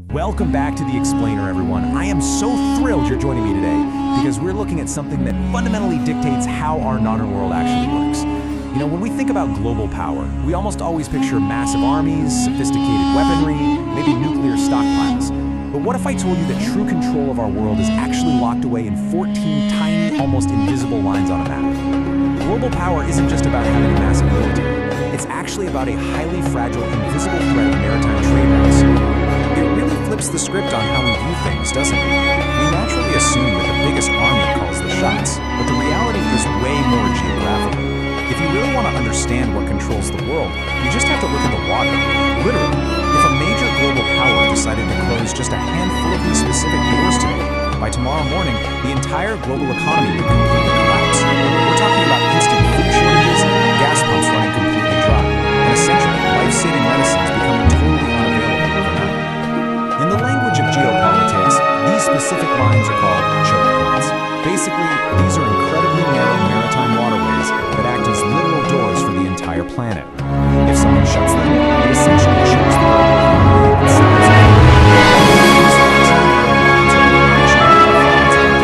Welcome back to The Explainer, everyone. I am so thrilled you're joining me today because we're looking at something that fundamentally dictates how our modern world actually works. You know, when we think about global power, we almost always picture massive armies, sophisticated weaponry, maybe nuclear stockpiles. But what if I told you that true control of our world is actually locked away in 14 tiny, almost invisible lines on a map? Global power isn't just about having a massive military. It's actually about a highly fragile, invisible threat of maritime trade routes. It really flips the script on how we view things, doesn't it? We naturally assume that the biggest army calls the shots, but the reality is way more geographical. If you really want to understand what controls the world, you just have to look at the water. Literally, if a major global power decided to close just a handful of these specific doors today, by tomorrow morning, the entire global economy would completely collapse. We're talking about instant food shortages, gas pumps running completely dry, and essentially life-saving medicines becoming totally unavailable overnight. In the language of geopolitics, these specific lines are called choke points. Basically, these are incredibly narrow maritime waterways that act as literal doors for the entire planet. If someone shuts them, it essentially shuts the world down. So today, we're going to take a journey through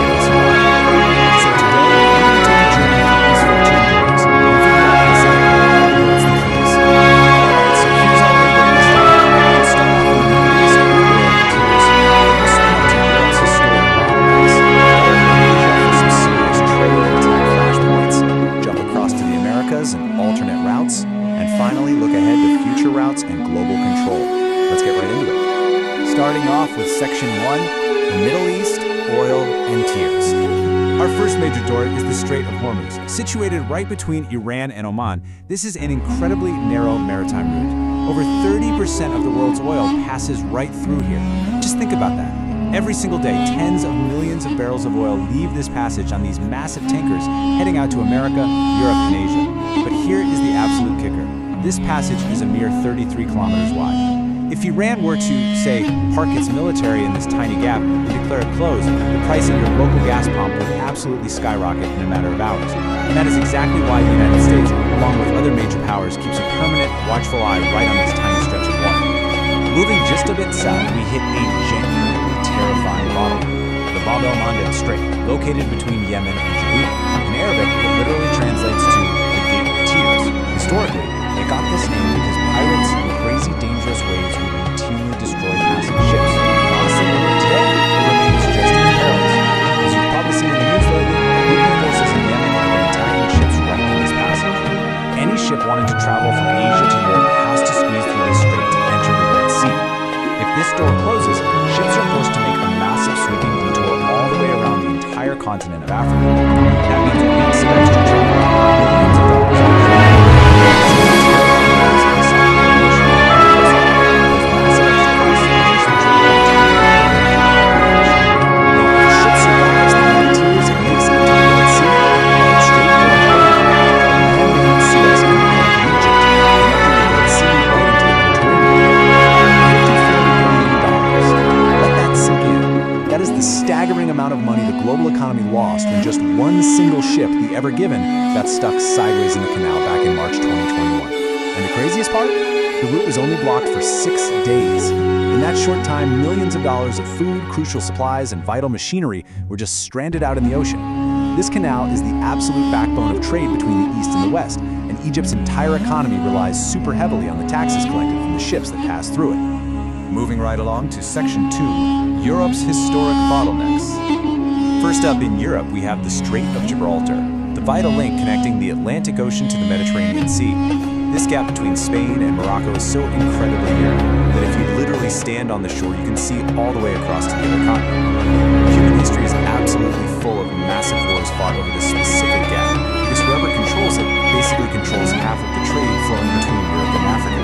these 14 doors and figure out exactly what's the keys. Alright, so here's how we're going to start. Let's start off with the biggest of the world tiers. We'll start to Europe's historic bottlenecks, Asia for some serious trade and tech flashpoints, jump across to the Americas and alternate routes, and finally look ahead to future routes and global control. Let's get right into it. Starting off with Section 1, the Middle East, oil, and tiers. Our first major door is the Strait of Hormuz. Situated right between Iran and Oman, this is an incredibly narrow maritime route. Over 30% of the world's oil passes right through here. Just think about that. Every single day, tens of millions of barrels of oil leave this passage on these massive tankers heading out to America, Europe, and Asia. But here is the absolute kicker. This passage is a mere 33 kilometers wide. If Iran were to, say, park its military in this tiny gap and declare it closed, the price of your local gas pump would absolutely skyrocket in a matter of hours. And that is exactly why the United States, along with other major powers, keeps a permanent, watchful eye right on this tiny stretch of water. Moving just a bit south, we hit a genuinely terrifying bottleneck, the Bab el-Mandeb Strait, located between Yemen and Djibouti. In Arabic, it literally translates to the Gate of Tears. Historically, it got this name because pirates and crazy dangerous waves would routinely destroy passing ships. Honestly, today, it remains just as perilous. As you've probably seen in the news lately, Houthi forces in Yemen have been attacking ships right in this passage. Any ship wanting to travel from Asia to Europe has to squeeze through this strait to enter the Red Sea. If this door closes, ships are forced to make a massive sweeping detour all the way around the entire continent of Africa. That means weeks of extra travel, millions of dollars in staggering amount of money the global economy lost when just one single ship, the Ever Given, got stuck sideways in the canal back in March 2021. And the craziest part? The route was only blocked for 6 days. In that short time, millions of dollars of food, crucial supplies, and vital machinery were just stranded out in the ocean. This canal is the absolute backbone of trade between the East and the West, and Egypt's entire economy relies super heavily on the taxes collected from the ships that pass through it. Moving right along to Section 2, Europe's historic bottlenecks. First up in Europe, we have the Strait of Gibraltar, the vital link connecting the Atlantic Ocean to the Mediterranean Sea. This gap between Spain and Morocco is so incredibly narrow that if you literally stand on the shore, you can see all the way across to the other continent. Human history is absolutely full of massive wars fought over this specific gap, because whoever controls it basically controls half of the trade flowing between Europe and Africa.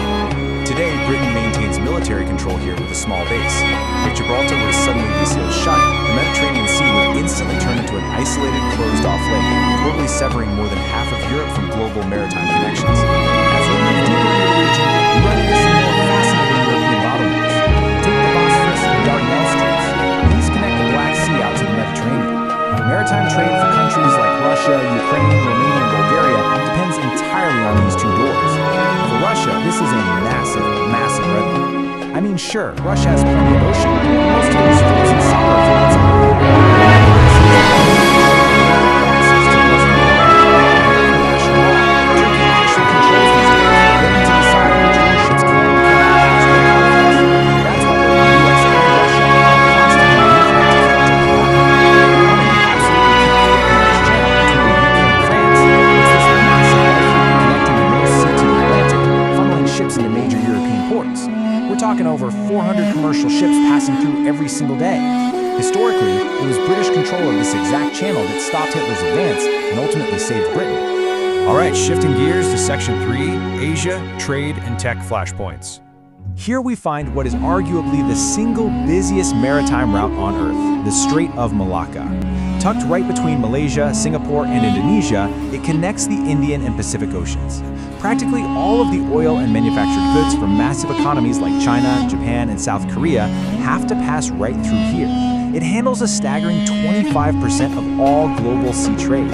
Today, Britain maintains military control here with a small base. If Gibraltar were to suddenly be sealed shut, the Mediterranean Sea would instantly turn into an isolated, closed-off lake, totally severing more than half of Europe from global maritime connections. As we move deeper into the region, we run into some more fascinating European bottlenecks. Take the Bosphorus and Dardanelles Straits. These connect the Black Sea out to the Mediterranean. Maritime trade for countries like Russia, Ukraine, Romania, and Bulgaria depends entirely on these two doors. For Russia, this is a massive, massive revenue. I mean, Sure, Russia has plenty of ocean, but most of it is frozen solid from outside. Turkey actually controls these areas, getting to decide which warships can and cannot pass their conflicts. That's why both the US and Russia are constantly moving to keep Turkey ships into major European ports. We're talking over 400 commercial ships passing through every single day. Historically, it was British control of this exact channel that stopped Hitler's advance and ultimately saved Britain. All right, shifting gears to Section 3, Asia, Trade, and Tech Flashpoints. Here we find what is arguably the single busiest maritime route on Earth, the Strait of Malacca. Tucked right between Malaysia, Singapore, and Indonesia, it connects the Indian and Pacific Oceans. Practically all of the oil and manufactured goods from massive economies like China, Japan, and South Korea have to pass right through here. It handles a staggering 25% of all global sea trade.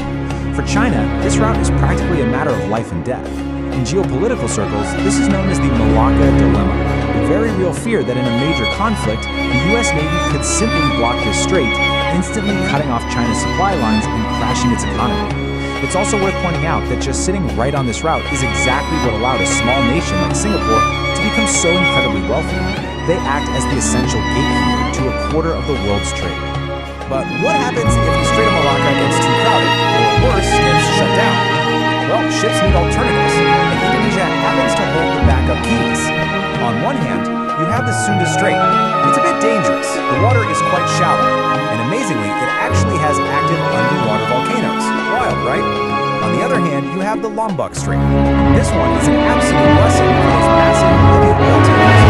For China, this route is practically a matter of life and death. In geopolitical circles, this is known as the Malacca Dilemma, a very real fear that in a major conflict, the US Navy could simply block this strait, instantly cutting off China's supply lines and crashing its economy. It's also worth pointing out that just sitting right on this route is exactly what allowed a small nation like Singapore to become so incredibly wealthy. They act as the essential gatekeeper to a quarter of the world's trade. But what happens if the Strait of Malacca gets too crowded, or worse, gets shut down? Well, ships need alternatives, and Indonesia happens to hold the backup keys. On one hand, you have the Sunda Strait. It's a bit dangerous. The water is quite shallow, and amazingly, it actually has active underwater volcanoes. Wild, right? On the other hand, you have the Lombok Strait. This one is an absolute blessing for those massive heavy oil tankers.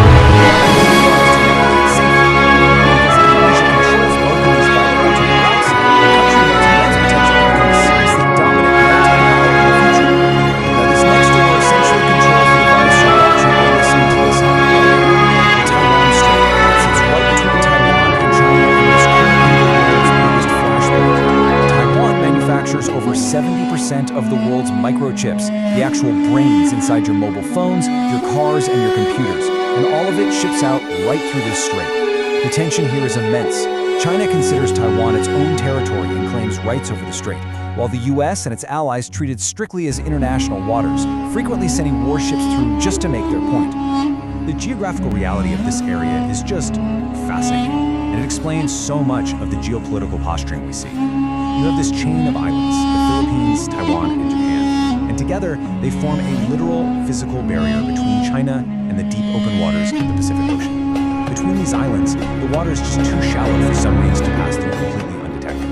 Because Indonesia controls both of these vital alternate routes, the country has immense potential to become a seriously dominant maritime power in the future. Now, this next door essentially controls the device you're watching or listening to this on. The Taiwan Strait sits right between Taiwan and China and is currently the world's biggest flashpoint. Taiwan manufactures over 70% of the world's microchips, the actual brains inside your mobile phones, your cars, and your computers, and all of it ships out right through this strait. The tension here is immense. China considers Taiwan its own territory and claims rights over the strait, while the US and its allies treat it strictly as international waters, frequently sending warships through just to make their point. The geographical reality of this area is just fascinating, and it explains so much of the geopolitical posturing we see. You have this chain of islands, the Philippines, Taiwan, and Japan, and together they form a literal physical barrier between China and the deep open waters of the Pacific Ocean. Between these islands, the water is just too shallow for submarines to pass through completely undetected.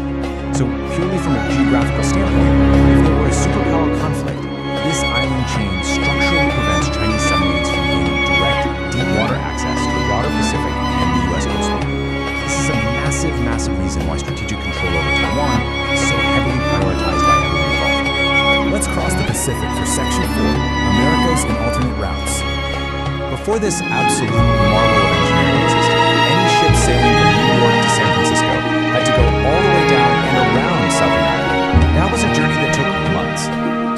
So purely from a geographical standpoint, if there were a superpower conflict, this island chain structurally prevents Chinese submarines from gaining direct, deep water access to the broader Pacific and the US coastline. This is a massive, massive reason why strategic control over Taiwan is so heavily prioritized by everyone involved. Let's cross the Pacific for Section 4, Americas and alternate routes. Before this absolute marvel of engineering existed, any ship sailing from New York to San Francisco had to go all the way down and around South America. That was a journey that took months.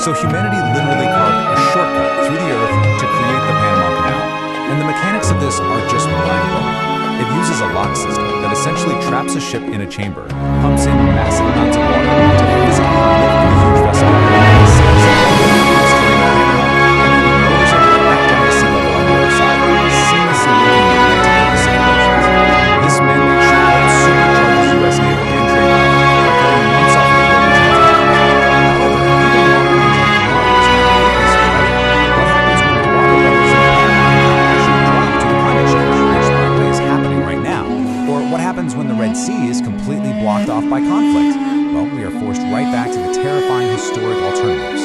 So humanity literally carved a shortcut through the earth to create the Panama Canal. And the mechanics of this are just mind-blowing. It uses a lock system that essentially traps a ship in a chamber, pumps in massive amounts of water to physically lift the huge vessel, and sails it over the destroying the Panama, and then lowers it right back down to sea level on the other side, seamlessly linking the Atlantic and Pacific Oceans. This man-made shortcut supercharges U.S. naval and trade by cutting months off of global transit times. However, even long-range models have a weakness, right? What happens when the water levels in the Panama actually drop due to climate change, which by the way is happening right now? Or what happens when the Red Sea is completely blocked off by conflict? Well, we are forced right back to the terrifying historic alternatives.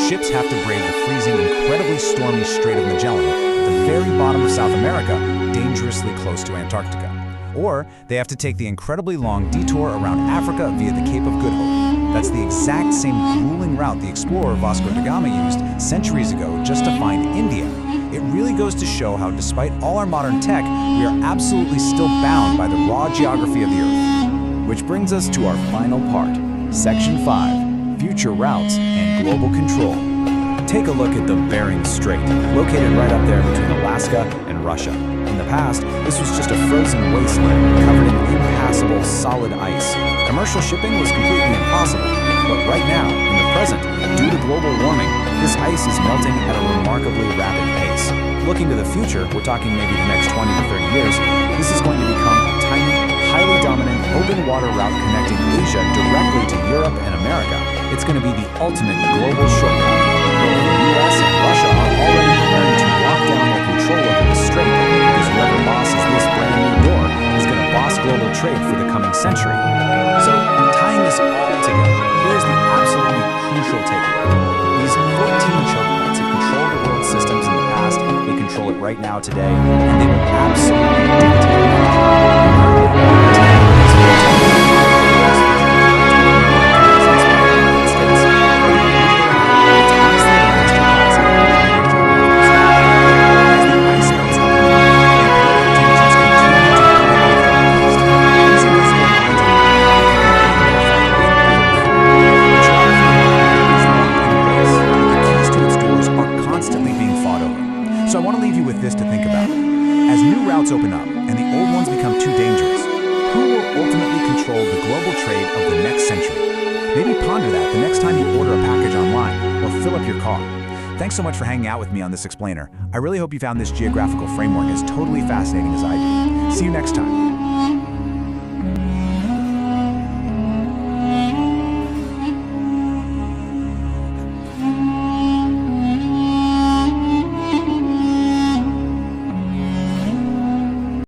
Ships have to brave the freezing, incredibly stormy Strait of Magellan at the very bottom of South America, dangerously close to Antarctica. Or they have to take the incredibly long detour around Africa via the Cape of Good Hope. That's the exact same grueling route the explorer Vasco da Gama used centuries ago just to find India. It really goes to show how, despite all our modern tech, we are absolutely still bound by the raw geography of the Earth. Which brings us to our final part, Section 5, Future Routes and Global Control. Take a look at the Bering Strait, located right up there between Alaska and Russia. In the past, this was just a frozen wasteland covered in impassable solid ice. Commercial shipping was completely impossible, but right now, in the present, due to global warming, this ice is melting at a remarkably rapid pace. Looking to the future, we're talking maybe the next 20 to 30 years, this is going to become a tiny, highly dominant open water route connecting Asia directly to Europe and America. It's going to be the ultimate global shortcut. Both the US and Russia are already preparing to lock down their control over the strait, because whoever bosses this brand new door is going to boss global trade for the coming century. So, tying this all together, here's the absolutely crucial takeaway. These 14 choke points have controlled the world's systems in the past, they control it right now today, and they will absolutely dictate So I want to leave you with this to think about. As new routes open up and the old ones become too dangerous, who will ultimately control the global trade of the next century? Maybe ponder that the next time you order a package online or fill up your car. Thanks so much for hanging out with me on this explainer. I really hope you found this geographical framework as totally fascinating as I did. See you next time.